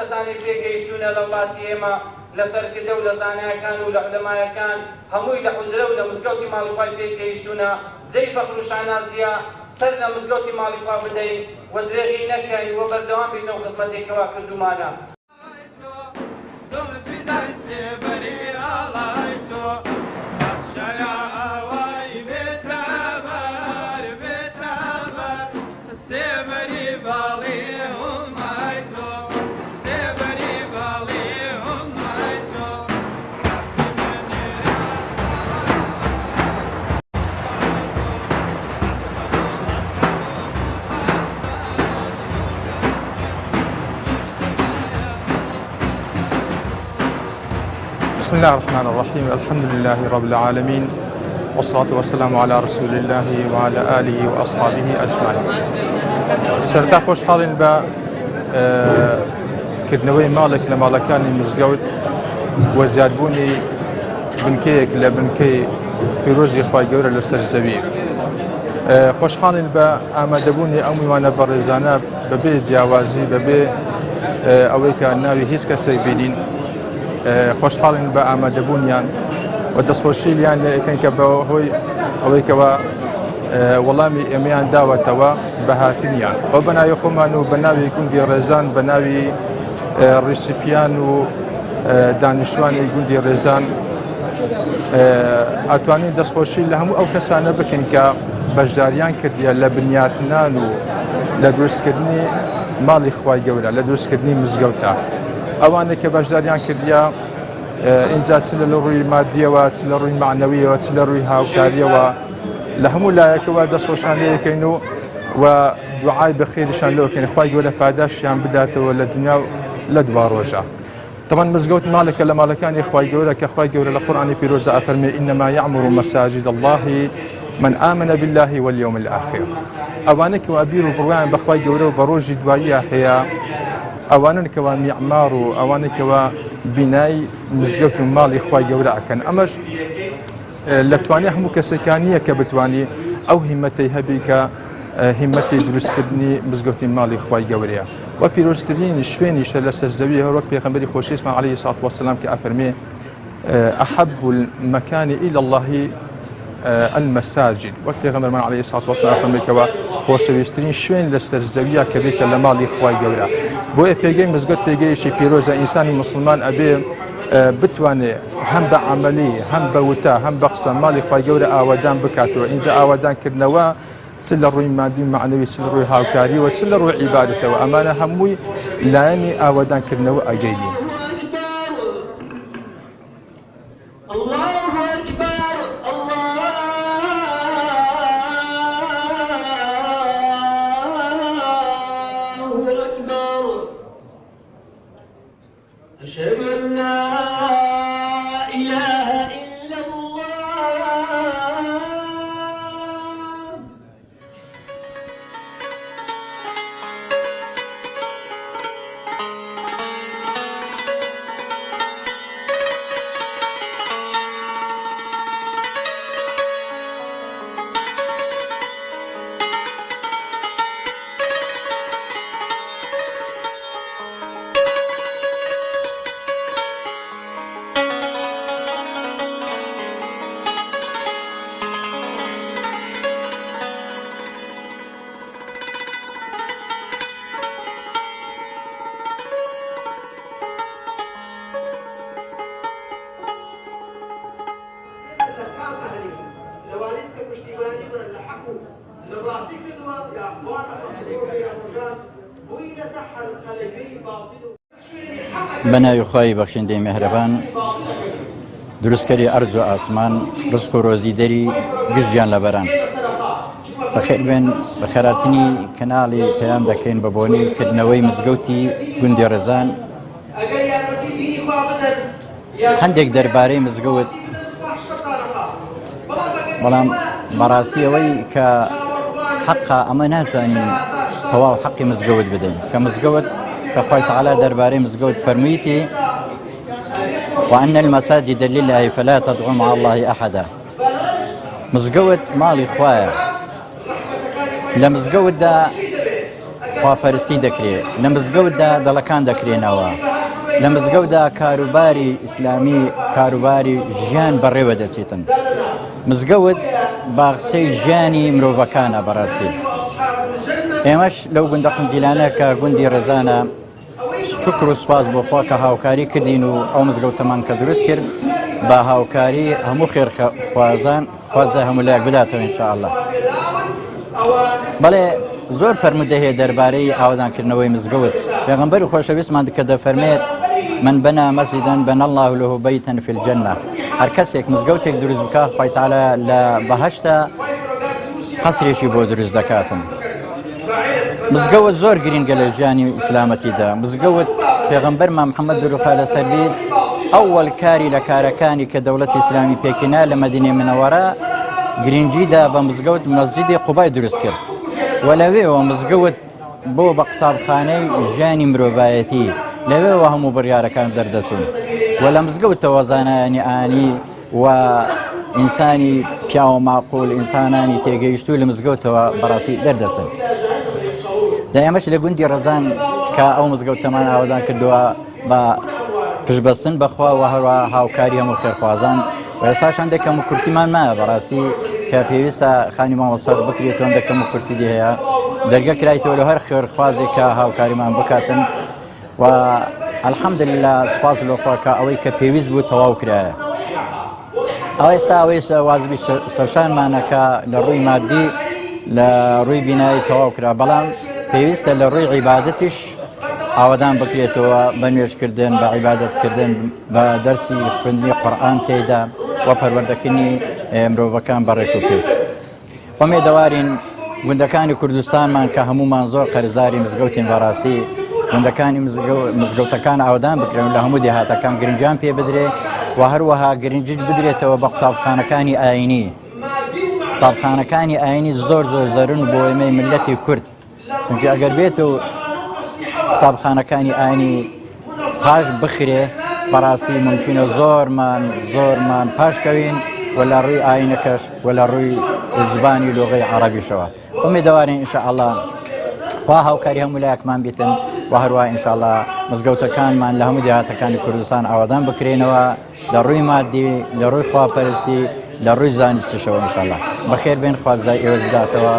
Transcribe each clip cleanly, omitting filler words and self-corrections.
کەسانی پێگەیشتوونە لە وڵاتی ئێمە لەسەرکردە و لە زانایەکان و لە عولەمایەکان هەمووی لە حوجرە و لە مزگەوتی ماڵیخوای پێگەیشتوونە جێی فەخر و شانازیە سەر لە مزگەوتی ماڵیخوا بدەین و درێغی نەکەین و بەردەوام بینەوە خزمەتێکەوە کردومانە. بسم الله الرحمن الرحيم. الحمد لله رب العالمين والصلاة والسلام على رسول الله وعلى آله وأصحابه أجمعين. سرتا خوش حالين با كردنوي مالك لمالكاني مزقود وزيادبوني بنكيك لبنكي بيروزي خواهي قورة لسر الزبيب. خوش حالين با آمدبوني أمي وانا برزانا ببي جاوازي ببي أويكا ناوي هيس كسي بيدين خوشحالين بە ئامادەبوونیان و دەستخۆشیلیان لەکەن کە بەهۆی ئەوەی کەوە وەڵامی ئێمەیان داوەتەوە بە هاتنیان ئەو بەناوی خۆمان و بەناوی گوندی ڕێزان بەناوی ڕیسیپیان و دانیشتوانی گوندی ڕێزان ئەتوانین دەستخۆشی لە هەموو ئەو کەسانە بکەین کە بەشداریان کردیە لە بنیاتنان و لە دروستکردنی ماڵی خوای گەورە لە دروستکردنی مزگەوتە ئەوانە کە بەشداریان کردیا ئینجا چ لە ڕووی مادیەوە چ لە ڕووی معنەویەوە چ لە ڕووی هاوکاریەوە لە هەموو لایەکەوە دەستخۆشیان لێکەین و دوعای بەخێریشان لەوەکەین خوای گەورە پاداشیان بداتەوە لە دنیا و لە دوا ڕۆژە. طبعا مزگەوت مالێکە لە ماڵەکانی خوای گەورە کە خوای گەورە لە قورئانی پیرۆزە ئەفەرمێ ئینەما یەعمۇر مەساجد الله من آمن بالله واليوم الآخر. ئەوانە کەوا بیر و بڕوایان بە خوای گەورە و بە ڕۆژی دواییە هەیە ئەوانن کەوا میعمار و ئەوانە کەوا بینای مزگەوت و ماڵی خوای گەورە ئەکەن ئەمەش لە توانای هەموو کەسەکانیە کە بتوانی ئەو هیمەتەی هەبی کە هیمەتی دروستکردنی مزگەوتی ماڵی خوای گەورەیە و پیرۆزترین شوێنیشە لەسەر زەوی هەروەک پێغەمبەری خۆشەویستمان عەلەیهی سەڵات وەسەلام کە ئەفەرمێ ئەحەب المەکان إلى الله المەساجد وەک پێغەمبەرمان عەلەیهی سەڵات وەسەلام ئەفەرمێتەوە خۆشەویستترین شوێن لەسەر زەویە کە بێتە لە ماڵی خوای گەورە بۆیە پێگەی مزگەوت پێگەیشی پیرۆزە ئینسانی مسلمان ئەبێ بتوانێ هەم بە عەمەلی هەم بە وتا هەم بە قسە ماڵی خوای گەورە ئاوادان بکاتەوە اینجا ئاوادانکردنەوە چ لە ڕووی مادی معنەوی چ لە ڕووی هاوکاریەوە چ لە ڕووی عیبادەتەوە ئەمانە هەمووی لایەنی ئاوادانکردنەوە ئەگەینی. أشهد أن لا إله إلا الله بەناوی خوای بەخشندەی میهرەبان دروستکەری ئەرز و ئاسمان ڕزق و ڕۆزی دەری گشتیان لەبەران بەخێر بێن بە خێراتنی کەناڵی پەیام دەکەین بە بۆنەی کردنەوەی مزگەوتی گوندی ڕێزان هەندێک دەربارەی مزگەوت بەڵام بەڕاستی ئەوەی کە حەقا ئەمە ناتوانین تەواو حەقی مزگەوت بدەین کە مزگەوت كخوي تعالى درباري مزقود فرميتي وأن المساجد لله فلا تدعوا مع الله أحدا مزقود مالي خوايا لمزقود دا خواپەرستی دەکرێت لە مزگەوتدا دەڵەکان دەکرێنەوە لە مزگەوتدا کاروباری ئیسلامی کاروباری ژیان بەڕێوە دەچێتن مزگەوت باخسەی ژیانی مرۆڤەکانە بەڕاستی ئێمەش لەو گوندە قندیلانە کە گوندی ڕێزانە شکر و سپاس بۆ خوا کە هاوکاری کردین و ئەو مزگەوتەمان کە دروست کرد بە هاوکاری هەموو خێرخوازان خوازە هەموو لایەک بداتەوە ئینشاءالله بەڵێ زۆر فەرموودە هەیە دەربارەی ئاوادانکردنەوەی مزگەوت پێغەمبەری خۆشەویستمان کە دەفەرمێت من بنا مسجدا بنى الله له بيتا في الجنة هەر کەسێک مزگەوتێک دروست بکات خوای تەعالا لە بەهەشتا قەسرێکی بۆ دروست دەکاتن مزگەوت زۆر گرنگە لە ژیانی ئیسلامەتیدا مزگەوت پێغەمبەرمان محەممەد دروخا لەسەر بیت ئەوەڵ کاری لە کارەکانی کە دەوڵەتی ئیسلامی پێکینا لە مەدینەی منەوەرە گرنگیدا بە مزگەوت مەسجیدی قوبای دروست کرد و لەوێەوە مزگەوت بۆ بە قوتابخانەی ژیانی مرۆڤایەتی لەوێەوە هەموو بڕیارەکان دەردەچوون و لە مزگەوتەوە زانانی ئانی و ئینسانی پیاوە ماقول ئینسانانی تێگەیشتوو لە مزگەوتەوە بەڕاستی دەردەچن ئێمەش لە گوندی ڕەزان کە ئەو مزگەوتەمان ئاوادان کردووە بە پشبەستن بەخوا و هەروە هاوکاری هەموو خێرخوازان و ئێستاش هەندێکم و کورتیمان مایە بەڕاستی کە پێویستە خانی مامۆستا بکرێتەوە هەندێکم و کورتی هەیە دەرگە کرایتەوە لە هەر خێرخوازێک کە هاوکاریمان بکاتن و الحەمدلله سوپاس لەخوا کە ئەوەی کە پێویست بوو تەواو کرایە ئەو ئێستا ئەوەی وازبی سەرشانمانەکە لە ڕووی مادی لە ڕووی بینایی تەواو کرا بەڵام پێویستە لە ڕووی عیبادەتیش ئاوادان بکرێتەوە بە نوێژکردن بە عیبادەتکردن بە دەرسی خوێندنی قورئان تێیدا و پەروەردەکردنی مرۆڤەکان بەڕێک و پێچ ئومێدەوارین گوندەکانی کوردستانمان کە هەمومان زۆر قەرزداری مزگەوتین بەڕاستی گوندەکانی مزگەوتەکان ئاوادان بکرێن لە هەموو دێهاتەکان گرنجیان پێ بدرێ و هەروەها گرنجیت بدرێتەوە بە قوتابخانەکانی ئاینی قوتابخانەکانی ئاینی زۆر زەرن بۆ ئێمەی ملەتی کورد چونکە ئەگەر بێت و قوتابخانەکانی ئاینی پاش بخرێ بەڕاستی ممکنە زۆرمان پاشکەوین و لە ڕووی ئاینەکەش و لە ڕووی زبانی لۆغەی عەرەبیشەوە ئومێدەوارین ئینشاءالله خوا هاوکاری هەموو لایەکمان بێتن و هەروە ئینشاءالله مزگەوتەکانمان لە هەموو دێهاتەکانی کوردستان ئاوادان بکرێنەوە لە ڕووی مادی لە ڕووی خواپەرستی لە ڕووی زانستیشەوە ئینشاءالله بەخێر بێن خوازای ئێوە بداتەوە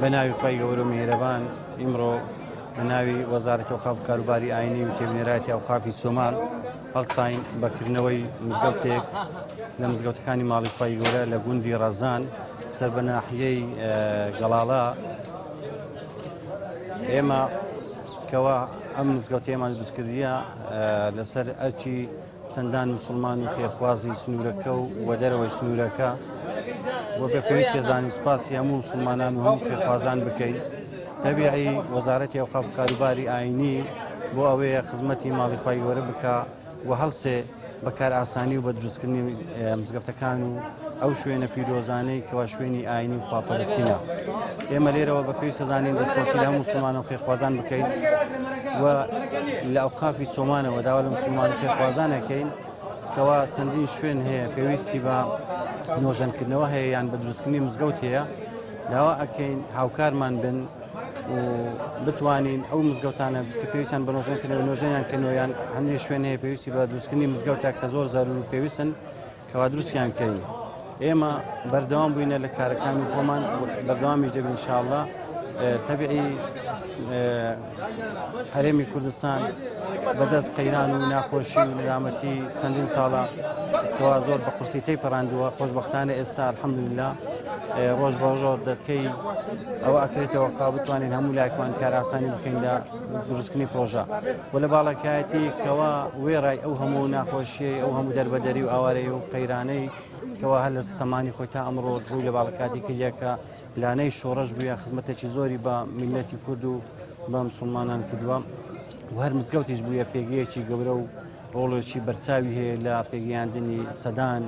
بەناوی خۆی گەورە و میهرەبان ئیمڕۆ بەناوی وەزارەتی ئەوقاف و کاروباری ئاینی و تێبینێرایەتی ئەوقافی چۆمان هەڵساین بەکردنەوەی مزگەوتێک لە مزگەوتەکانی ماڵی خۆی گەورە لە گوندی ڕەزان سەر بە ناحیەی گەڵاڵا ئێمە کەوا ئەم مزگەوتەیەمان دروستکردیە لەسەر ئەرچی چەندان موسڵمان و خێرخوازی سنوورەکە و دەرەوەی سنوورەکە بۆ بە پێویستە زانی سوپاسی هەموو مسلمانان و هەموو خێرخوازان بکەین تەبیعی وەزارەتی ئەوقاف و کاروباری ئاینی بۆ ئەوەیە خزمەتی ماڵی خۆی گەورە بکە و هەڵسێ بەکار ئاسانی و بە دروستکردنی مزگەوتەکان و ئەو شوێنە پیرۆزانەی کەوا شوێنی ئاینی و خواپەرستیە ئێمە لێرەوە بە پێویستە زانین دەستخۆشی لە هەموو مسلمانان و خێرخوازان بکەین و لە ئەوقافی چۆمانەوە داوا لە مسلمان و خێرخوازانەکەین کەوا چەندین شوێن هەیە پێویستی بە نۆژەنکردنەوە هەیە یان بە دروستکردنی مزگەوت هەیە داوا ئەکەین هاوکارمان بن و بتوانین ئەو مزگەوتانە کە پێویستیان بە نۆژەنکردنەوە نۆژەیان کردنەوەیان هەندێک شوێن هەیە پێویستی بە دروستکردنی مزگەوتە کە زۆر زارور و پێویستن کەوا دروستیان بکەین. ئێمە بەردەوام بووینە لە کارەکانی خۆمان بەردەوامیش دەبین ئینشاءالله. تەبیعی هەرێمی کوردستان بەدەست قەیران و ناخۆشی و نەرامەتی چەندین ساڵە کەوا زۆر بە قورسی تێیپەڕاندووە خۆشبەختانە ئێستا الحەمدوللا ڕۆژ بە ڕۆژ دەرکەی ئەوە ئەکرێتەوە کا بتوانین هەموو لایەکمان کار ئاسانی بکەین لە دروستکردنی پرۆژە و لە باڵەکایەتی کەوا وێڕای ئەو هەموو ناخۆشیە ئەو هەموو دەربەدەری و ئاوارەی و قەیرانەی کەوا هەر لە سەمانی خۆی تا ئەمڕۆ ڕووی لە باڵەکاتی کردیە کە لانەی شۆڕەش بووە خزمەتێکی زۆری بە میلەتی کورد و بە مسلمانان کردووە و هەر مزگەوتیش بووە پێگەیەکی گەورە و ڕۆڵێکی بەرچاوی هەیە لە پێگەیاندنی سەدان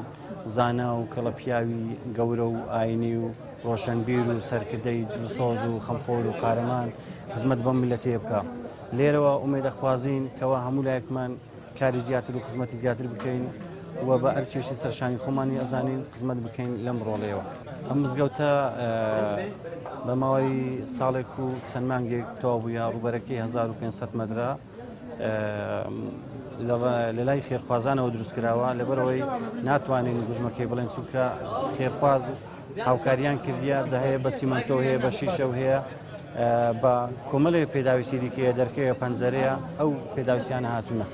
زانا و کەڵەپیاوی گەورە و ئاینی و ڕۆشنبیر و سەرکردەی دڵسۆز و خەمخۆر و قارەمان خزمەت بەم میلەتێ بکە. لێرەوە ئومێدەخوازین کەوا هەموو لایەکمان کاری زیاتر و خزمەتی زیاتر بکەین و بە ئەرچێشی سەرشانی خۆمانی ئەزانین خزمەت بکەین لەم ڕۆڵەیەوە. ئەم مزگەوتە بە ماوەی ساڵێک و چەند مانگێک تەواو بووە ڕوبەرەکەی 1500 مەترە لە لای خێرخوازانەوە دروستکراوە لەبەرەوەی ناتوانین گوژمەکەی بڵێن چونکە خێرخواز هاوکاریان کردیە جا هەیە بە چیمەنتەوە هەیە بە شیشەو هەیە بە کۆمەڵێ پێداویستی دیکەیە دەرکەوە پەنجەرەیە ئەو پێداویستیانە هاتوونە.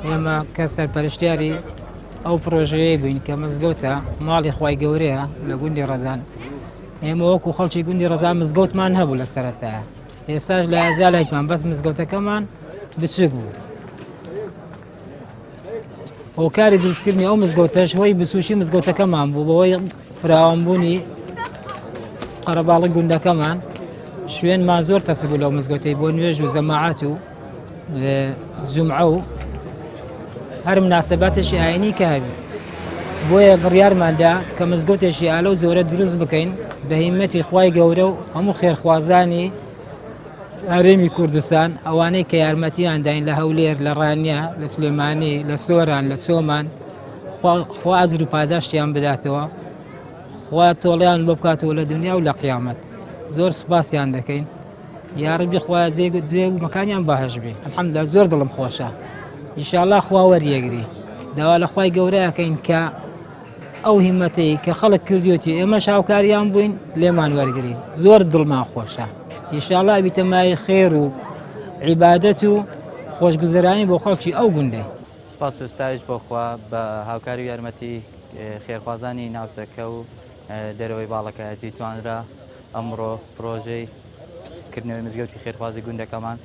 ئێمە کە سەرپەرشتیاری ئەو پرۆژەیە بووین کە مزگەوتە ماڵی خوای گەورەیە لە گوندی ڕەزان. ئێمە وەکو خەڵکی گوندی ڕەزان مزگەوتمان هەبوو لە سەرەتایە، ئێستاش لە ئازالێکمان بەس مزگەوتەکەمان بچک بوو. ئەو کاری دروستکردنی ئەو مزگەوتەش هۆی بسوشی مزگەوتەکەمان بوو بەهۆی فراوانبوونی قەرەباڵی گوندەکەمان شوێنمان زۆر تەسە بوو لەو مزگەوتەی بۆ نوێژ و زەماعەت و جومعە و هەر مناسبەتێکی ئاینی کە هەبی. بۆیە بڕیارماندا کە مزگەوتێکی ئالە و زۆرە دروست بکەین بە هیمەتی خوای گەورە و هەموو خێرخوازانی هەرێمی کوردستان ئەوانەی کە یارمەتیان داین لە هەولێر لە ڕانیا لە سلێمانی لە سۆران لە چۆمان خوا ئەجر و پاداشتیان بداتەوە، خوا تۆڵیان بۆ بکاتەوە لە دنیا و لە قیامەت. زۆر سوپاسیان دەکەین. یا ڕەبی خوا جێ و مەکانیان باهەش بێ. الحەمدوللا زۆر دڵم خۆشە. ئینشاءالله خوا وەریەگری. داوا لە خوای گەورەیەکەین کە ئەو هیمەتەی کە خەڵک کردوێتی ئێمەش هاوکاریان بووین لێمان وەرگرین. زۆر دڵمان خۆشە. ئینشاءالله بیتە مای خێر و عیبادەت و خۆشگوزەرانی بۆ خەڵکی ئەو گوندەی. سپاس و ستایش بۆخوا بە هاوکاری و یارمەتی خێرخوازانی ناوچەکە و دەرەوەی باڵەکایەتی توانرا ئەمڕۆ پرۆژەی کردنەوەی مزگەوتی خێرخوازی گوندەکەمان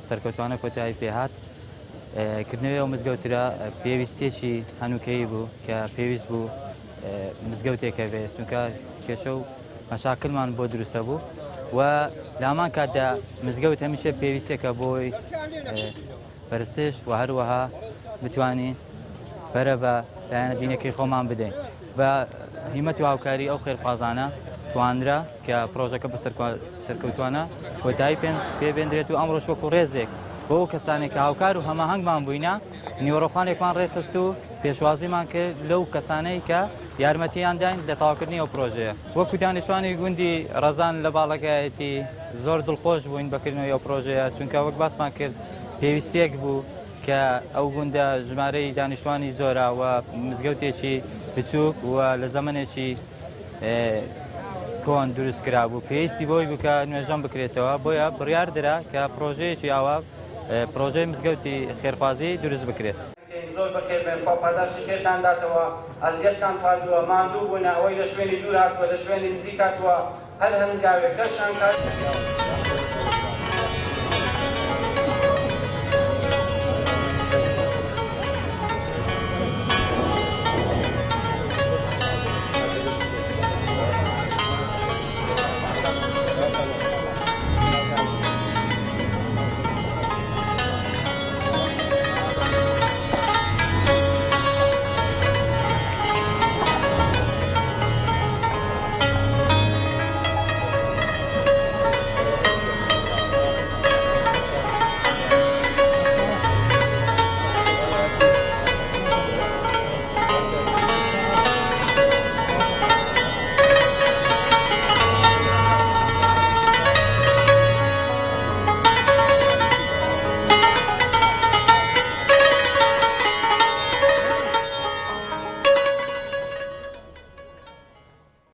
سەرکەوتوانە کۆتایی پێهات. کردنەوەی ئەو مزگەوترا پێویستێکی هەنووکەیی بوو کە پێویست بوو مزگەوتێکە بێت چونکە کێشە و مەشاکلمان بۆ دروستە بوو و لامان کاتدا مزگەوت هەمیشە پێویستێکە بۆی پەرستش و هەروەها بتوانین بەرە بە لایەنە دینەکەی خۆمان بدەین. بە هیمەت و هاوکاری ئەو خێرخوازانە توانرا کە پرۆژەکە بە سەرکەوتوانە کۆتایی پێبێنرێت و ئەمڕۆ وەکو ڕێزێک بۆ ئەو کەسانێک کە هاوکار و هەماهەنگمان بووینە نیوەڕۆخانێکمان ڕێخست و پێشوازیمان کرد لەو کەسانەی کە یارمەتیان داین لە تەواوکردنی ئەو پرۆژەیە. وەکو دانیشتوانی گوندی ڕەزان لە باڵەکایەتی زۆر دڵخۆش بووین بەکردنەوەی ئەو پرۆژەیە چونکە وەک باسمان کرد پێویستێک بوو کە ئەو گوندە ژمارەی دانیشتوانی زۆرە و مزگەوتێکی بچووک و لە زەمانێکی کۆن دروستکرا بوو پێویستی بۆی بکە نوێژەم بکرێتەوە. بۆیە بڕیار درا کە پرۆژەیەکی ئاوا پرۆژەی مزگەوتی خێرخوازی دروست بکرێت. زۆر بەخێر بێن، خوا پاداشی خێرتان داتەوە، ئەزیەتتان خواردووە، ماندوو بوونە، ئەوەی لە شوێنی دوور هاتووە لە شوێنی نزیک هاتووە، هەر هەنگاوێک گەشتان کات.